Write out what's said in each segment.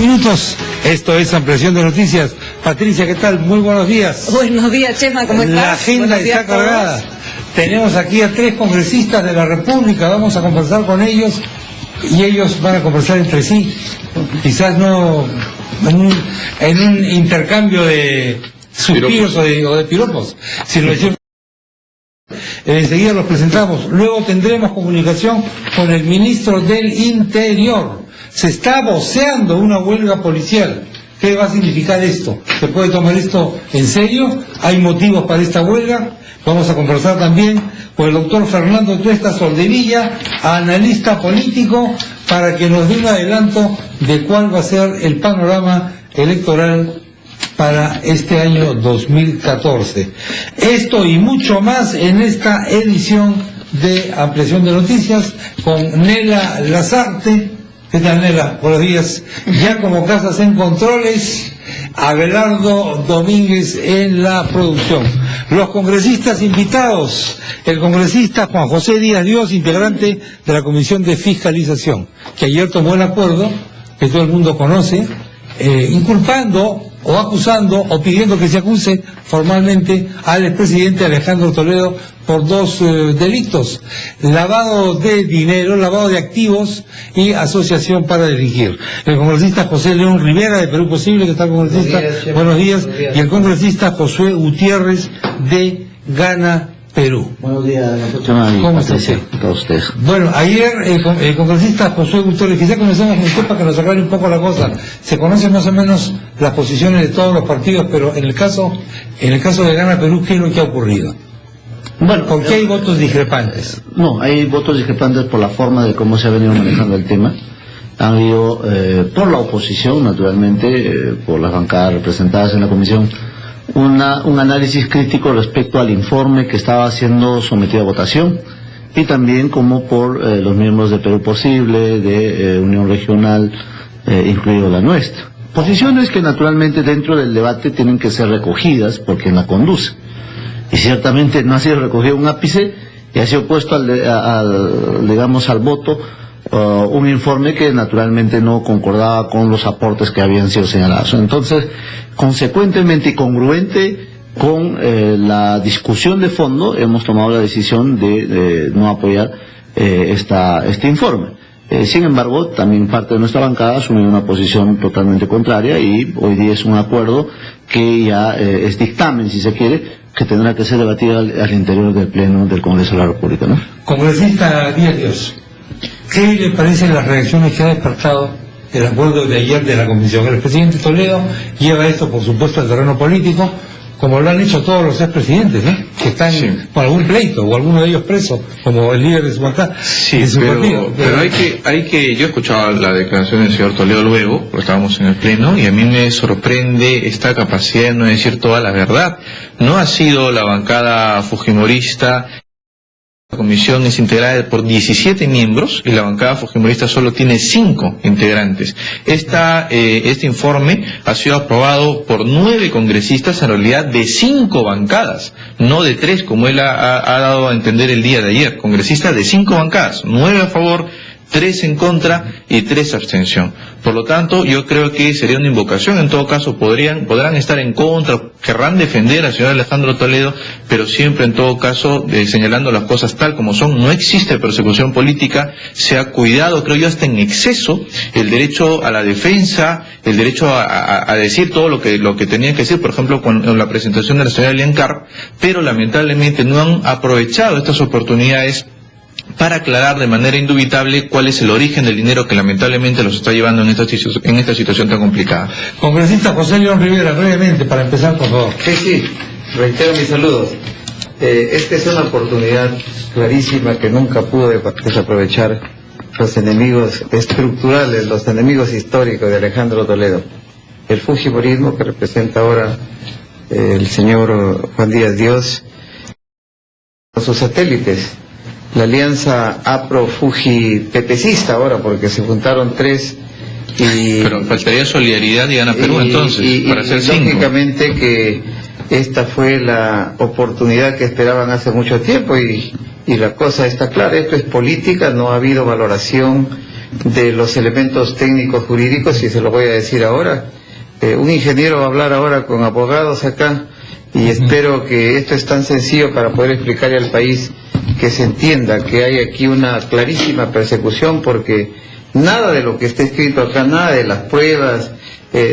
minutos. Esto es Ampliación de Noticias. Patricia, ¿qué tal? Muy buenos días. Buenos días, Chema, ¿cómo estás? La agenda está cargada. Tenemos aquí a 3 congresistas de la República. Vamos a conversar con ellos y ellos van a conversar entre sí. Quizás no en un intercambio de suspiros o de piropos, sino de enseguida los presentamos. Luego tendremos comunicación con el ministro del Interior. Se está voceando una huelga policial. ¿Qué va a significar esto? ¿Se puede tomar esto en serio? ¿Hay motivos para esta huelga? Vamos a conversar también con el doctor Fernando Tuesta Soldevilla, analista político, para que nos dé un adelanto de cuál va a ser el panorama electoral para este año 2014. Esto y mucho más en esta edición de Ampliación de Noticias con Nela Lazarte. ¿Qué tal, Nela? Buenos días. Giacomo Casas en controles, Abelardo Domínguez en la producción. Los congresistas invitados: el congresista Juan José Díaz Dios, integrante de la Comisión de Fiscalización, que ayer tomó el acuerdo que todo el mundo conoce, inculpando o acusando o pidiendo que se acuse formalmente al expresidente Alejandro Toledo por 2 delitos: lavado de dinero, lavado de activos y asociación para delinquir. El congresista José León Rivera de Perú Posible, que está congresista, buenos días, y el congresista Josué Gutiérrez de Gana Perú. Buenos días, ¿cómo está usted? Bueno, ayer el congresista Josué Gutiérrez, quizá comencemos con usted para que nos aclare un poco la cosa. Se conocen más o menos las posiciones de todos los partidos, pero en el caso de Gana Perú, ¿qué es lo que ha ocurrido? Bueno, ¿por qué hay votos discrepantes? No, hay votos discrepantes por la forma de cómo se ha venido manejando el tema. Han habido, por la oposición, naturalmente, por las bancadas representadas en la comisión, un análisis crítico respecto al informe que estaba siendo sometido a votación, y también como por los miembros de Perú Posible, de Unión Regional, incluido la nuestra. Posiciones que naturalmente dentro del debate tienen que ser recogidas por quien la conduce. Y ciertamente no ha sido recogido un ápice y ha sido puesto al voto un informe que naturalmente no concordaba con los aportes que habían sido señalados. Entonces, consecuentemente y congruente con la discusión de fondo, hemos tomado la decisión de no apoyar este informe. Sin embargo, también parte de nuestra bancada asumió una posición totalmente contraria, y hoy día es un acuerdo que ya es dictamen, si se quiere, que tendrá que ser debatido al interior del Pleno del Congreso de la República, ¿no? Congresista Díaz Dios, ¿qué le parecen las reacciones que ha despertado el acuerdo de ayer de la Comisión? El presidente Toledo lleva esto, por supuesto, al terreno político, como lo han hecho todos los expresidentes, que están con algún pleito, o alguno de ellos preso, como el líder de su bancada. Sí, pero hay que, yo he escuchado la declaración del señor Toledo luego, porque estábamos en el Pleno, y a mí me sorprende esta capacidad de no decir toda la verdad. No ha sido la bancada fujimorista. La comisión es integrada por 17 miembros y la bancada fujimorista solo tiene 5 integrantes. Este informe ha sido aprobado por 9 congresistas, en realidad de 5 bancadas, no de 3 como él ha dado a entender el día de ayer. Congresistas de 5 bancadas, 9 a favor, 3 en contra y 3 abstención. Por lo tanto, yo creo que sería una invocación. En todo caso, podrán estar en contra, querrán defender al señor Alejandro Toledo, pero siempre, en todo caso, señalando las cosas tal como son. No existe persecución política, se ha cuidado, creo yo, hasta en exceso, el derecho a la defensa, el derecho a decir todo lo que tenían que decir, por ejemplo, con la presentación de la señora Elian Carp, pero lamentablemente no han aprovechado estas oportunidades para aclarar de manera indubitable cuál es el origen del dinero que lamentablemente los está llevando en esta situación tan complicada. Congresista José León Rivera, brevemente, para empezar, por favor. Sí, reitero mis saludos. Esta es una oportunidad clarísima que nunca pudo desaprovechar los enemigos estructurales, los enemigos históricos de Alejandro Toledo. El fujimorismo que representa ahora el señor Juan Díaz Dios, sus satélites, la alianza APRO-FUJI-PPCista ahora, porque se juntaron 3 y... Pero faltaría solidaridad y Gana Perú entonces, para hacer 5. Lógicamente que esta fue la oportunidad que esperaban hace mucho tiempo, y la cosa está clara: esto es política, no ha habido valoración de los elementos técnicos jurídicos, y se lo voy a decir ahora. Un ingeniero va a hablar ahora con abogados acá, y espero que esto es tan sencillo para poder explicarle al país que se entienda que hay aquí una clarísima persecución, porque nada de lo que está escrito acá, nada de las pruebas,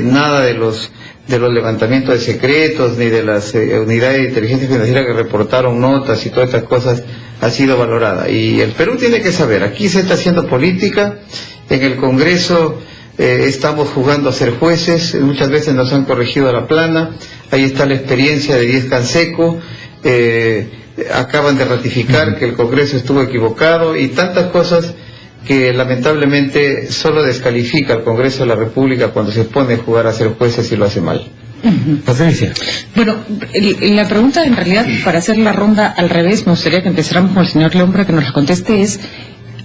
nada de los levantamientos de secretos, ni de las unidades de inteligencia financiera que reportaron notas y todas estas cosas ha sido valorada. Y el Perú tiene que saber, aquí se está haciendo política, en el Congreso estamos jugando a ser jueces, muchas veces nos han corregido a la plana, ahí está la experiencia de Díez Canseco, acaban de ratificar que el Congreso estuvo equivocado y tantas cosas que lamentablemente solo descalifica al Congreso de la República cuando se pone a jugar a ser jueces y lo hace mal. Patricia. Bueno, la pregunta en realidad, para hacer la ronda al revés, me gustaría que empezáramos con el señor León para que nos la conteste, es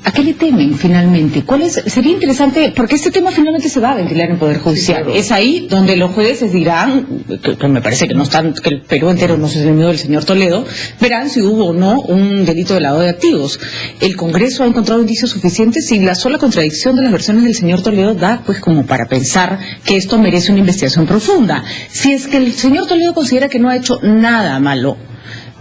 ¿a qué le temen finalmente? Sería interesante, porque este tema finalmente se va a ventilar en el Poder Judicial. Sí, claro. Es ahí donde los jueces dirán, que me parece que no están, que el Perú entero no se enemigo del señor Toledo, verán si hubo o no un delito de lavado de activos. El Congreso ha encontrado indicios suficientes y la sola contradicción de las versiones del señor Toledo da pues como para pensar que esto merece una investigación profunda. Si es que el señor Toledo considera que no ha hecho nada malo,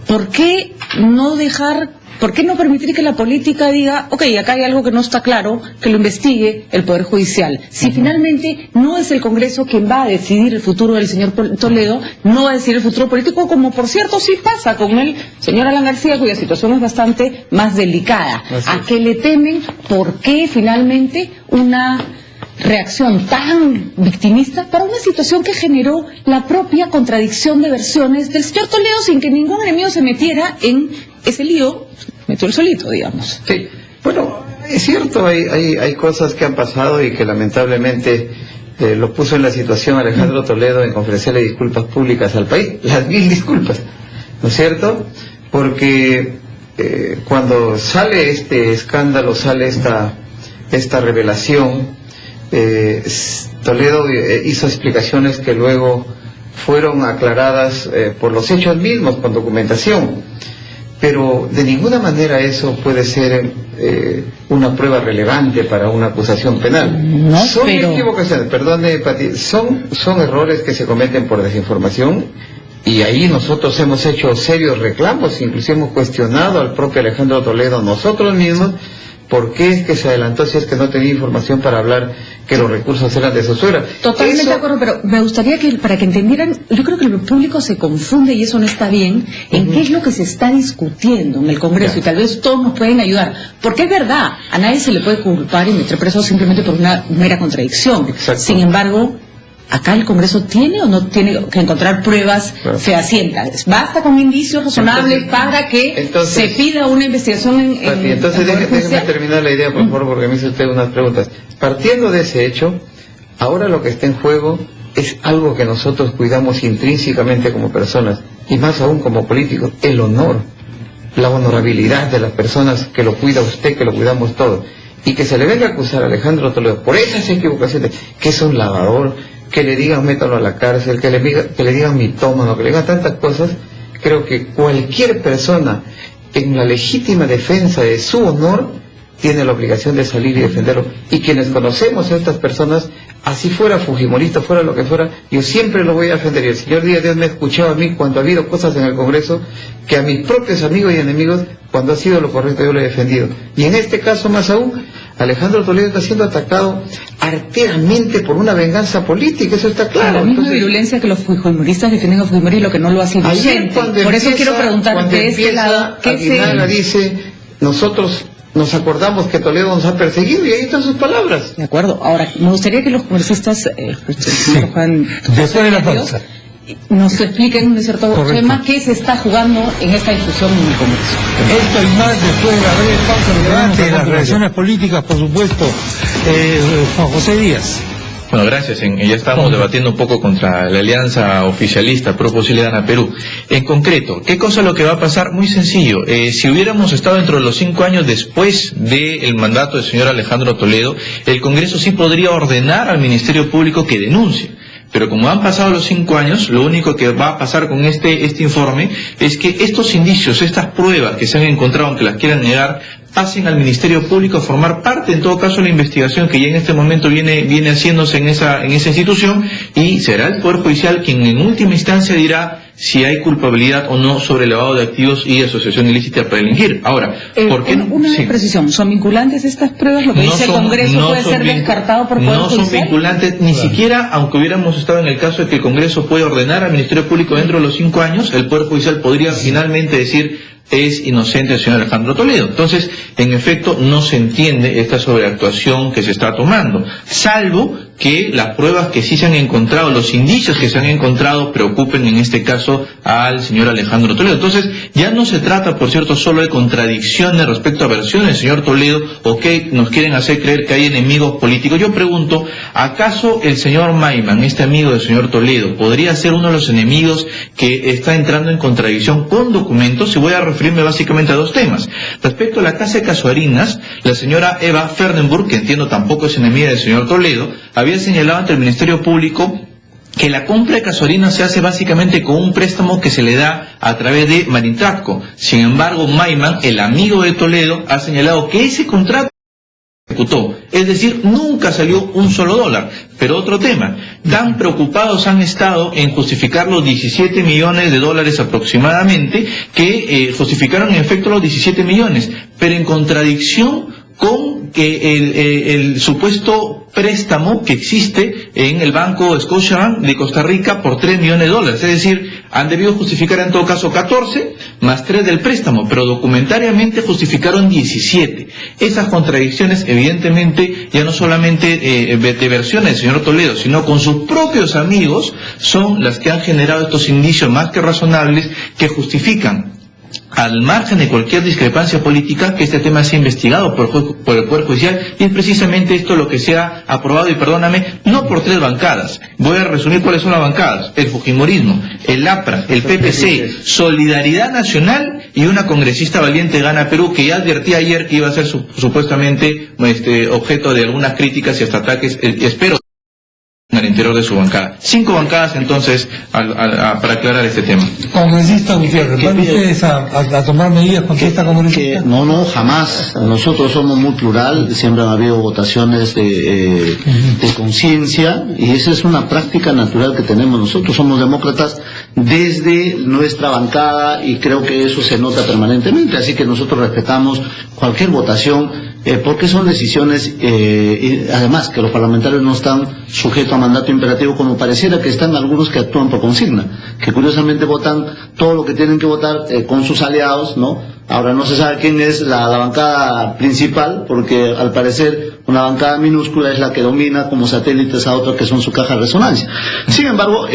¿por qué no permitir que la política diga, ok, acá hay algo que no está claro, que lo investigue el Poder Judicial? Si finalmente no es el Congreso quien va a decidir el futuro del señor Toledo, no va a decidir el futuro político, como por cierto sí pasa con el señor Alan García, cuya situación es bastante más delicada. ¿A qué le temen? ¿Por qué finalmente una reacción tan victimista para una situación que generó la propia contradicción de versiones del señor Toledo sin que ningún enemigo se metiera en ese lío? Metió el solito, digamos. Sí, bueno, es cierto, hay cosas que han pasado y que lamentablemente lo puso en la situación Alejandro Toledo en ofrecerle disculpas públicas al país, las 1000 disculpas, ¿no es cierto? Porque cuando sale este escándalo, sale esta revelación, Toledo hizo explicaciones que luego fueron aclaradas por los hechos mismos, con documentación. Pero de ninguna manera eso puede ser una prueba relevante para una acusación penal. No, son equivocaciones, perdone, Pati, son errores que se cometen por desinformación, y ahí nosotros hemos hecho serios reclamos, inclusive hemos cuestionado al propio Alejandro Toledo nosotros mismos, ¿por qué es que se adelantó si es que no tenía información para hablar que los recursos eran de su suegra? Totalmente de acuerdo, pero me gustaría que, para que entendieran, yo creo que el público se confunde y eso no está bien, en qué es lo que se está discutiendo en el Congreso, y tal vez todos nos pueden ayudar. Porque es verdad, a nadie se le puede culpar y meter preso simplemente por una mera contradicción. Exacto. Sin embargo, ¿acá el Congreso tiene o no tiene que encontrar pruebas fehacientes? ¿Basta con indicios razonables para que se pida una investigación entonces déjeme terminar la idea, por favor, porque me hizo usted unas preguntas. Partiendo de ese hecho, ahora lo que está en juego es algo que nosotros cuidamos intrínsecamente como personas, y más aún como políticos: el honor, la honorabilidad de las personas que lo cuida usted, que lo cuidamos todos. Y que se le venga a acusar a Alejandro Toledo por esas equivocaciones, que es un lavador, que le digan métalo a la cárcel, que le digan mitómano, que le digan tantas cosas, creo que cualquier persona en la legítima defensa de su honor tiene la obligación de salir y defenderlo. Y quienes conocemos a estas personas, así fuera fujimorista, fuera lo que fuera, yo siempre lo voy a defender. Y el señor Díaz me ha escuchado a mí cuando ha habido cosas en el Congreso que a mis propios amigos y enemigos, cuando ha sido lo correcto, yo lo he defendido. Y en este caso más aún, Alejandro Toledo está siendo atacado arteramente por una venganza política, eso está claro. La misma virulencia que los fujimoristas defienden a Fujimori, lo que no lo hace inocente. Por eso quiero preguntar de este lado, Aguinaga dice, nosotros nos acordamos que Toledo nos ha perseguido, y ahí están sus palabras. De acuerdo. Ahora, me gustaría que los congresistas, Juan, después de la pausa, nos expliquen un cierto tema que se está jugando en esta discusión en el Congreso. Esto y más después de la breve pausa, lo debate de las relaciones políticas, por supuesto. Juan José Díaz. Bueno, gracias. Ya estamos debatiendo un poco contra la alianza oficialista pro posibilidad a Perú. En concreto, ¿qué cosa es lo que va a pasar? Muy sencillo. Si hubiéramos estado dentro de los 5 años después del mandato del señor Alejandro Toledo, el Congreso sí podría ordenar al Ministerio Público que denuncie. Pero como han pasado los 5 años, lo único que va a pasar con este informe es que estos indicios, estas pruebas que se han encontrado, aunque las quieran negar, pasen al Ministerio Público a formar parte, en todo caso, de la investigación que ya en este momento viene haciéndose en esa institución, y será el Poder Judicial quien en última instancia dirá si hay culpabilidad o no sobre lavado de activos y asociación ilícita para delinquir. Ahora, ¿por qué no? Una Sí. precisión, ¿son vinculantes estas pruebas? Lo que dice el Congreso puede ser descartado por Poder No Judicial. son vinculantes, ni siquiera, aunque hubiéramos estado en el caso de que el Congreso puede ordenar al Ministerio Público dentro de los 5 años, el Poder Judicial podría finalmente decir es inocente el señor Alejandro Toledo. Entonces, en efecto, no se entiende esta sobreactuación que se está tomando, salvo que las pruebas que sí se han encontrado, los indicios que se han encontrado, preocupen en este caso al señor Alejandro Toledo. Entonces, ya no se trata, por cierto, solo de contradicciones respecto a versiones del señor Toledo, o que nos quieren hacer creer que hay enemigos políticos. Yo pregunto, ¿acaso el señor Maiman, este amigo del señor Toledo, podría ser uno de los enemigos que está entrando en contradicción con documentos? Y voy a referirme básicamente a 2 temas. Respecto a la Casa de Casuarinas, la señora Eva Fernenburg, que entiendo tampoco es enemiga del señor Toledo, había señalado ante el Ministerio Público que la compra de Casuarinas se hace básicamente con un préstamo que se le da a través de Marintratco. Sin embargo, Maiman, el amigo de Toledo, ha señalado que ese contrato ejecutó, es decir, nunca salió un solo dólar. Pero otro tema, tan preocupados han estado en justificar los 17 millones de dólares aproximadamente, que justificaron en efecto los 17 millones, pero en contradicción con que el supuesto préstamo que existe en el Banco Scotiabank de Costa Rica por 3 millones de dólares. Es decir, han debido justificar en todo caso 14 más 3 del préstamo, pero documentariamente justificaron 17. Esas contradicciones, evidentemente, ya no solamente de versiones del señor Toledo, sino con sus propios amigos, son las que han generado estos indicios más que razonables que justifican, al margen de cualquier discrepancia política, que este tema sea investigado por el Poder Judicial, y es precisamente esto lo que se ha aprobado, y perdóname, no por 3 bancadas. Voy a resumir cuáles son las bancadas: el Fujimorismo, el APRA, el PPC, Solidaridad Nacional y una congresista valiente, Gana Perú, que ya advertí ayer que iba a ser supuestamente objeto de algunas críticas y hasta ataques, espero, al interior de su bancada. 5 bancadas entonces para aclarar este tema. Congresista Gutiérrez, ¿van ustedes a tomar medidas contra esta congresista? No, jamás. Nosotros somos muy plural, siempre han habido votaciones de conciencia, y esa es una práctica natural que tenemos. Nosotros somos demócratas desde nuestra bancada, y creo que eso se nota permanentemente, así que nosotros respetamos cualquier votación, porque son decisiones, y además que los parlamentarios no están sujetos a mandato imperativo, como pareciera que están algunos que actúan por consigna, que curiosamente votan todo lo que tienen que votar con sus aliados, ¿no? Ahora no se sabe quién es la bancada principal, porque al parecer una bancada minúscula es la que domina como satélites a otra que son su caja de resonancia. Sin embargo,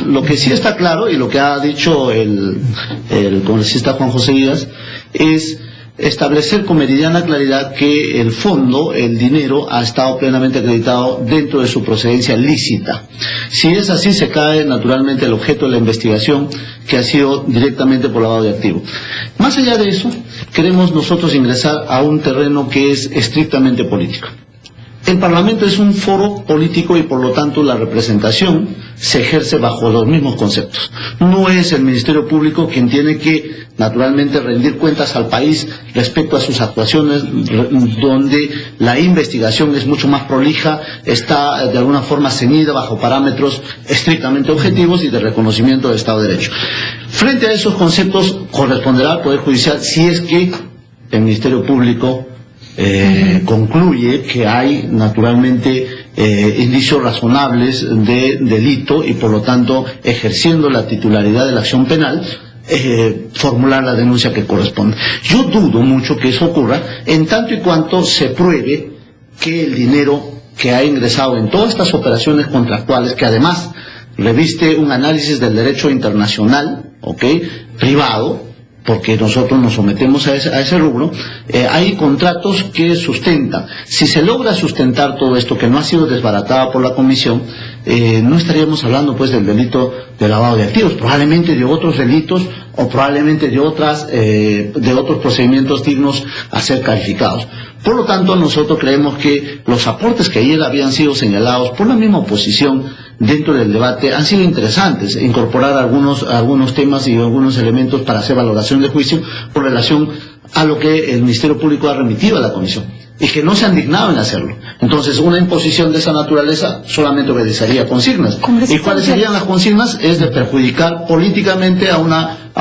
lo que sí está claro, y lo que ha dicho el congresista Juan José Díaz, es establecer con meridiana claridad que el fondo, el dinero, ha estado plenamente acreditado dentro de su procedencia lícita. Si es así, se cae naturalmente el objeto de la investigación, que ha sido directamente por lavado de activos. Más allá de eso, queremos nosotros ingresar a un terreno que es estrictamente político. El Parlamento es un foro político, y por lo tanto la representación se ejerce bajo los mismos conceptos. No es el Ministerio Público quien tiene que naturalmente rendir cuentas al país respecto a sus actuaciones, donde la investigación es mucho más prolija, está de alguna forma ceñida bajo parámetros estrictamente objetivos y de reconocimiento del Estado de Derecho. Frente a esos conceptos corresponderá al Poder Judicial, si es que el Ministerio Público concluye que hay naturalmente indicios razonables de delito, y por lo tanto, ejerciendo la titularidad de la acción penal, formular la denuncia que corresponde. Yo dudo mucho que eso ocurra, en tanto y cuanto se pruebe que el dinero que ha ingresado en todas estas operaciones contractuales, que además reviste un análisis del derecho internacional, privado, porque nosotros nos sometemos a ese rubro, hay contratos que sustentan. Si se logra sustentar todo esto, que no ha sido desbaratado por la Comisión, no estaríamos hablando pues del delito de lavado de activos, probablemente de otros delitos, o probablemente de otros procedimientos dignos a ser calificados. Por lo tanto, nosotros creemos que los aportes que ayer habían sido señalados por la misma oposición dentro del debate han sido interesantes, incorporar algunos temas y algunos elementos para hacer valoración de juicio con relación a lo que el Ministerio Público ha remitido a la Comisión, y que no se han dignado en hacerlo. Entonces, una imposición de esa naturaleza solamente obedecería a consignas. ¿Y cuáles serían las consignas? Es de perjudicar políticamente a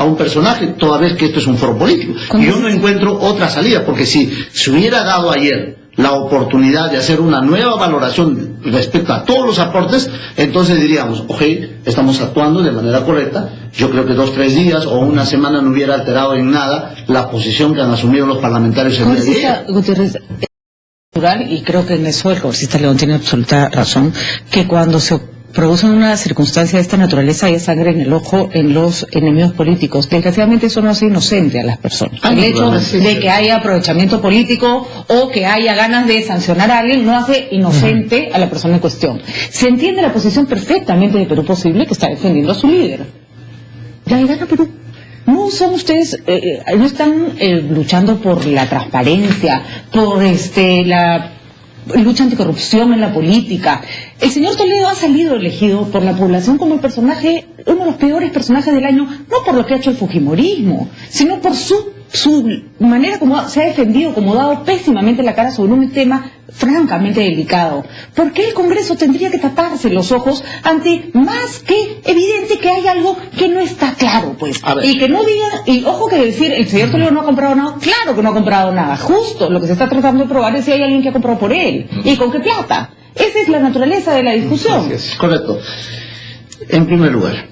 un personaje, toda vez que esto es un foro político. Y yo no encuentro otra salida, porque si se hubiera dado ayer la oportunidad de hacer una nueva valoración respecto a todos los aportes, entonces diríamos, ok, estamos actuando de manera correcta. Yo creo que 2, 3 días o una semana no hubiera alterado en nada la posición que han asumido los parlamentarios el día de ayer. Gutiérrez, y creo que en eso el congresista León tiene absoluta razón, que cuando se produce una circunstancia de esta naturaleza hay sangre en el ojo en los enemigos políticos. Desgraciadamente eso no hace inocente a las personas. El hecho de que haya aprovechamiento político o que haya ganas de sancionar a alguien no hace inocente a la persona en cuestión. Se entiende la posición perfectamente de Perú Posible, que está defendiendo a su líder. Ya gana Perú. No son ustedes, no están luchando por la transparencia, por la lucha anticorrupción en la política. El señor Toledo ha salido elegido por la población como el personaje, uno de los peores personajes del año, no por lo que ha hecho el fujimorismo, sino por su manera como se ha defendido, como ha dado pésimamente la cara sobre un tema francamente delicado. ¿Por qué el Congreso tendría que taparse los ojos ante más que evidente que hay algo que no está claro, pues? Y que no digan, y ojo que decir, el señor Toledo no ha comprado nada, claro que no ha comprado nada, justo lo que se está tratando de probar es si hay alguien que ha comprado por él, y con qué plata. Esa es la naturaleza de la discusión. Correcto. En primer lugar,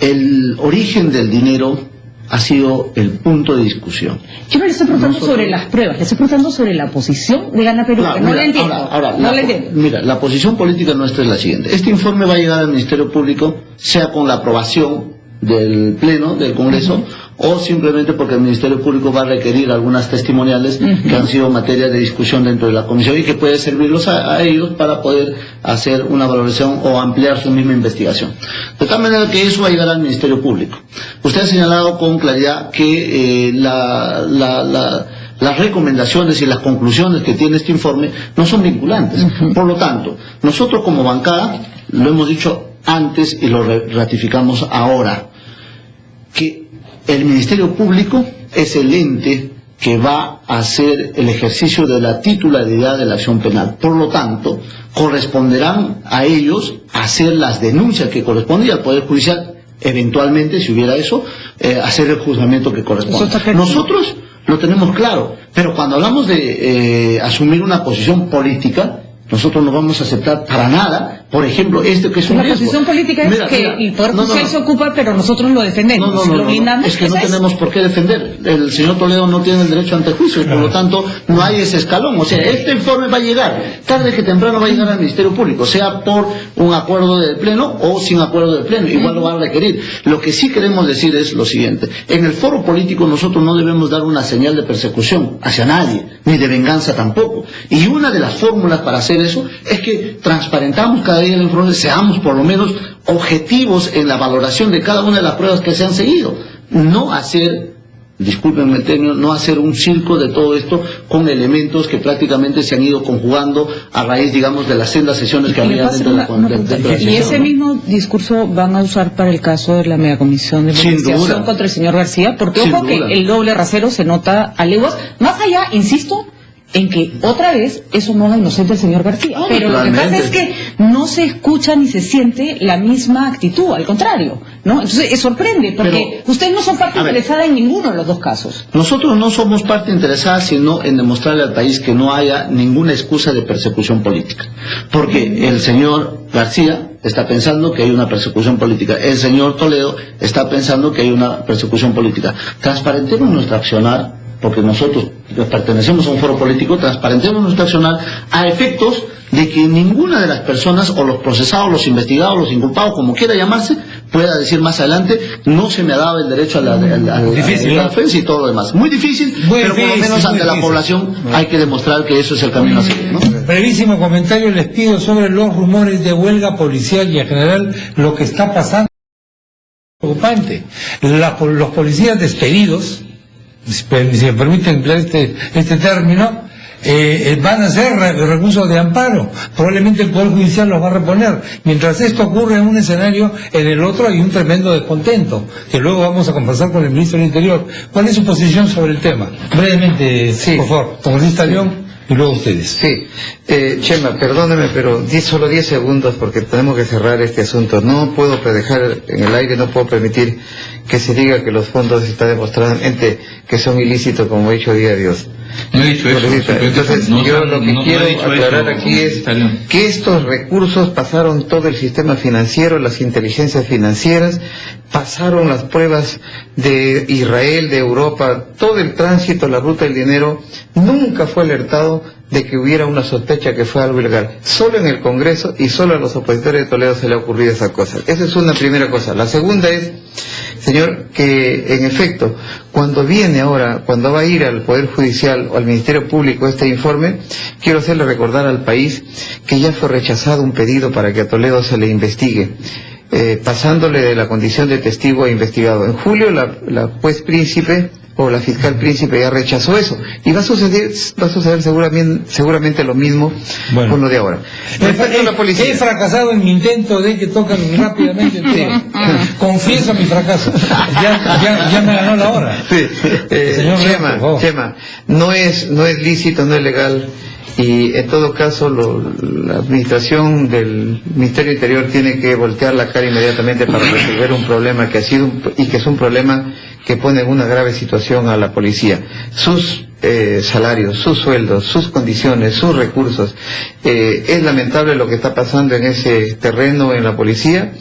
el origen del dinero ha sido el punto de discusión. Yo no le estoy preguntando sobre las pruebas, le estoy preguntando sobre la posición de Gana Perú, que no le entiendo. No le entiendo. Mira, la posición política nuestra es la siguiente. Este informe va a llegar al Ministerio Público, sea con la aprobación del Pleno, del Congreso, o simplemente porque el Ministerio Público va a requerir algunas testimoniales que han sido materia de discusión dentro de la Comisión y que puede servirlos a ellos para poder hacer una valoración o ampliar su misma investigación. De tal manera que eso va a llegar al Ministerio Público. Usted ha señalado con claridad que las recomendaciones y las conclusiones que tiene este informe no son vinculantes. Por lo tanto, nosotros como bancada, lo hemos dicho antes y lo ratificamos ahora, que el Ministerio Público es el ente que va a hacer el ejercicio de la titularidad de la acción penal. Por lo tanto, corresponderán a ellos hacer las denuncias que corresponden y al Poder Judicial, eventualmente, si hubiera eso, hacer el juzgamiento que corresponde. Nosotros lo tenemos claro, pero cuando hablamos de asumir una posición política, nosotros no vamos a aceptar para nada, por ejemplo, esto que es un riesgo. La posición política es que el Poder Judicial se ocupa, pero nosotros lo defendemos, lo blindamos. Es que no tenemos por qué defender. El señor Toledo no tiene el derecho ante juicio y por lo tanto no hay ese escalón. O sea, este informe va a llegar, tarde que temprano va a llegar al Ministerio Público, sea por un acuerdo del Pleno o sin acuerdo del Pleno, igual lo va a requerir. Lo que sí queremos decir es lo siguiente: en el foro político nosotros no debemos dar una señal de persecución hacia nadie, ni de venganza tampoco. Y una de las fórmulas para hacer eso es que transparentamos cada día el informe, seamos por lo menos objetivos en la valoración de cada una de las pruebas que se han seguido. No hacer, discúlpenme el término, no hacer un circo de todo esto con elementos que prácticamente se han ido conjugando a raíz, digamos, de las sendas sesiones que había dentro de la ¿Y ese mismo discurso van a usar para el caso de la megacomisión de investigación contra el señor García? Porque ojo que el doble rasero se nota a leguas, más allá, insisto, en que otra vez eso no da inocente al señor García, pero lo que pasa es que no se escucha ni se siente la misma actitud, al contrario, ¿no? Entonces sorprende, porque ustedes no son parte interesada en ninguno de los dos casos. Nosotros no somos parte interesada sino en demostrarle al país que no haya ninguna excusa de persecución política, porque el señor García está pensando que hay una persecución política, el señor Toledo está pensando que hay una persecución política. Transparentemos nuestro accionar, porque nosotros pertenecemos a un foro político, transparentemos nuestro accionar a efectos de que ninguna de las personas, o los procesados, los investigados, los inculpados, como quiera llamarse, pueda decir más adelante, no se me ha dado el derecho a la defensa y todo lo demás. Muy difícil, pero por lo menos ante la población hay que demostrar que eso es el camino a seguir, ¿no? Brevísimo comentario les pido sobre los rumores de huelga policial y en general lo que está pasando. Preocupante. Los policías despedidos, si me permiten emplear este término, van a ser recursos de amparo, probablemente el Poder Judicial los va a reponer. Mientras esto ocurre en un escenario, en el otro hay un tremendo descontento, que luego vamos a conversar con el Ministro del Interior. ¿Cuál es su posición sobre el tema? Brevemente, Sí. por favor, congresista León, y luego ustedes. Sí, Chema, perdóneme, pero solo 10 segundos porque tenemos que cerrar este asunto. No puedo dejar en el aire, no puedo permitir que se diga que los fondos están demostradamente que son ilícitos, como ha dicho día Dios. No he dicho eso. Entonces, No, yo lo que no he quiero dicho aclarar eso, aquí es está bien. que estos recursos pasaron todo el sistema financiero, las inteligencias financieras, pasaron las pruebas de Israel, de Europa, todo el tránsito, la ruta del dinero, nunca fue alertado de que hubiera una sospecha que fue algo ilegal. Solo en el Congreso y solo a los opositores de Toledo se le ha ocurrido esa cosa. Esa es una primera cosa. La segunda es, señor, que en efecto, cuando va a ir al Poder Judicial o al Ministerio Público este informe, quiero hacerle recordar al país que ya fue rechazado un pedido para que a Toledo se le investigue, pasándole de la condición de testigo a investigado. En julio la juez Príncipe o la fiscal Príncipe ya rechazó eso, y va a suceder seguramente lo mismo con lo de ahora. Respecto a la policía. He fracasado en mi intento de que toquen rápidamente el tema. Confieso mi fracaso. Ya me ganó la hora. Sí. Señor León, por favor. Chema, no es lícito, no es legal, y en todo caso la administración del Ministerio Interior tiene que voltear la cara inmediatamente para resolver un problema que ha sido y que es un problema que pone en una grave situación a la policía. Sus salarios, sus sueldos, sus condiciones, sus recursos. Es lamentable lo que está pasando en ese terreno en la policía,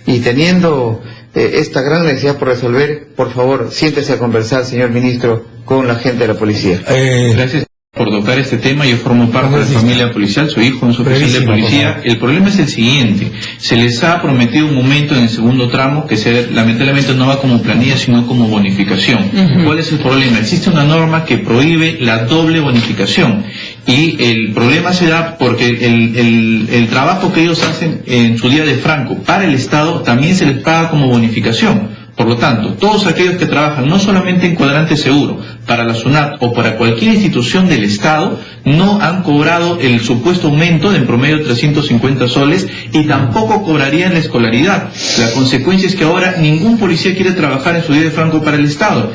y teniendo esta gran necesidad por resolver, por favor, siéntese a conversar, señor ministro, con la gente de la policía. Gracias por tocar este tema. Yo formo parte de la familia policial, soy hijo de un oficial de policía. El problema es el siguiente: se les ha prometido un momento en el segundo tramo que lamentablemente no va como planilla sino como bonificación. ¿Cuál es el problema? Existe una norma que prohíbe la doble bonificación, y el problema se da porque el trabajo que ellos hacen en su día de franco para el Estado también se les paga como bonificación. Por lo tanto, todos aquellos que trabajan no solamente en Cuadrante Seguro, para la SUNAT o para cualquier institución del Estado, no han cobrado el supuesto aumento de en promedio 350 soles, y tampoco cobrarían la escolaridad. La consecuencia es que ahora ningún policía quiere trabajar en su día de franco para el Estado.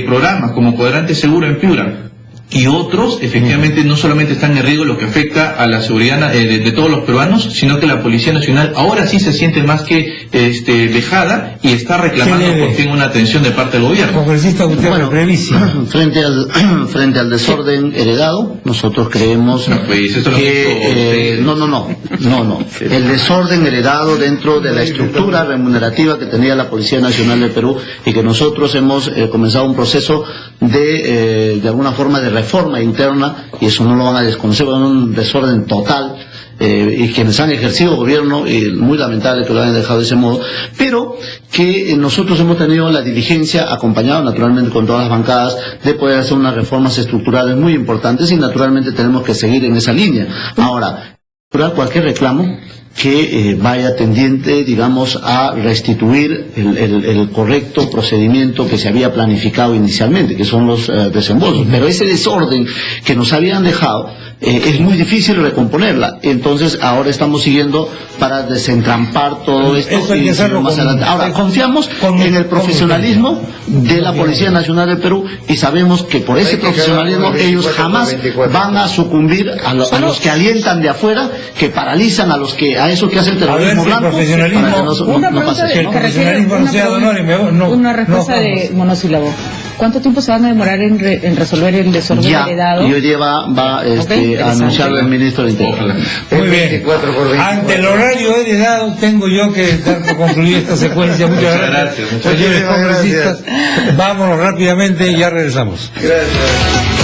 Programas como Cuadrante Seguro en Piura y otros, efectivamente, no solamente están en riesgo, lo que afecta a la seguridad de todos los peruanos, sino que la Policía Nacional ahora sí se siente más que dejada y está reclamando por fin una atención de parte del gobierno. Congresista Gutiérrez, brevísimo. Frente al desorden heredado, nosotros creemos que no. El desorden heredado dentro de la estructura remunerativa que tenía la Policía Nacional de Perú, y que nosotros hemos comenzado un proceso de alguna forma de reforma interna, y eso no lo van a desconocer, va a haber un desorden total, y quienes han ejercido gobierno, muy lamentable que lo hayan dejado de ese modo, pero que nosotros hemos tenido la diligencia, acompañado naturalmente con todas las bancadas, de poder hacer unas reformas estructurales muy importantes, y naturalmente tenemos que seguir en esa línea. Ahora, cualquier reclamo que vaya tendiente, digamos, a restituir el correcto procedimiento que se había planificado inicialmente, que son los desembolsos. Pero ese desorden que nos habían dejado, es muy difícil recomponerla. Entonces ahora estamos siguiendo para desentrampar todo esto. Eso hay que hacerlo más adelante. Ahora, confiamos en el profesionalismo de la Policía Nacional del Perú, y sabemos que por ese profesionalismo ellos jamás van a sucumbir a los que alientan de afuera, que paralizan a esos que hacen terrorismo blanco. Una respuesta de monosílabo. ¿Cuánto tiempo se van a demorar en resolver el desorden heredado? Y hoy día va a anunciarlo el ministro del Interior. Muy bien. Ante el horario heredado tengo yo que dar por concluir esta secuencia. Muchas gracias. Señores congresistas, vámonos rápidamente y ya regresamos. Gracias.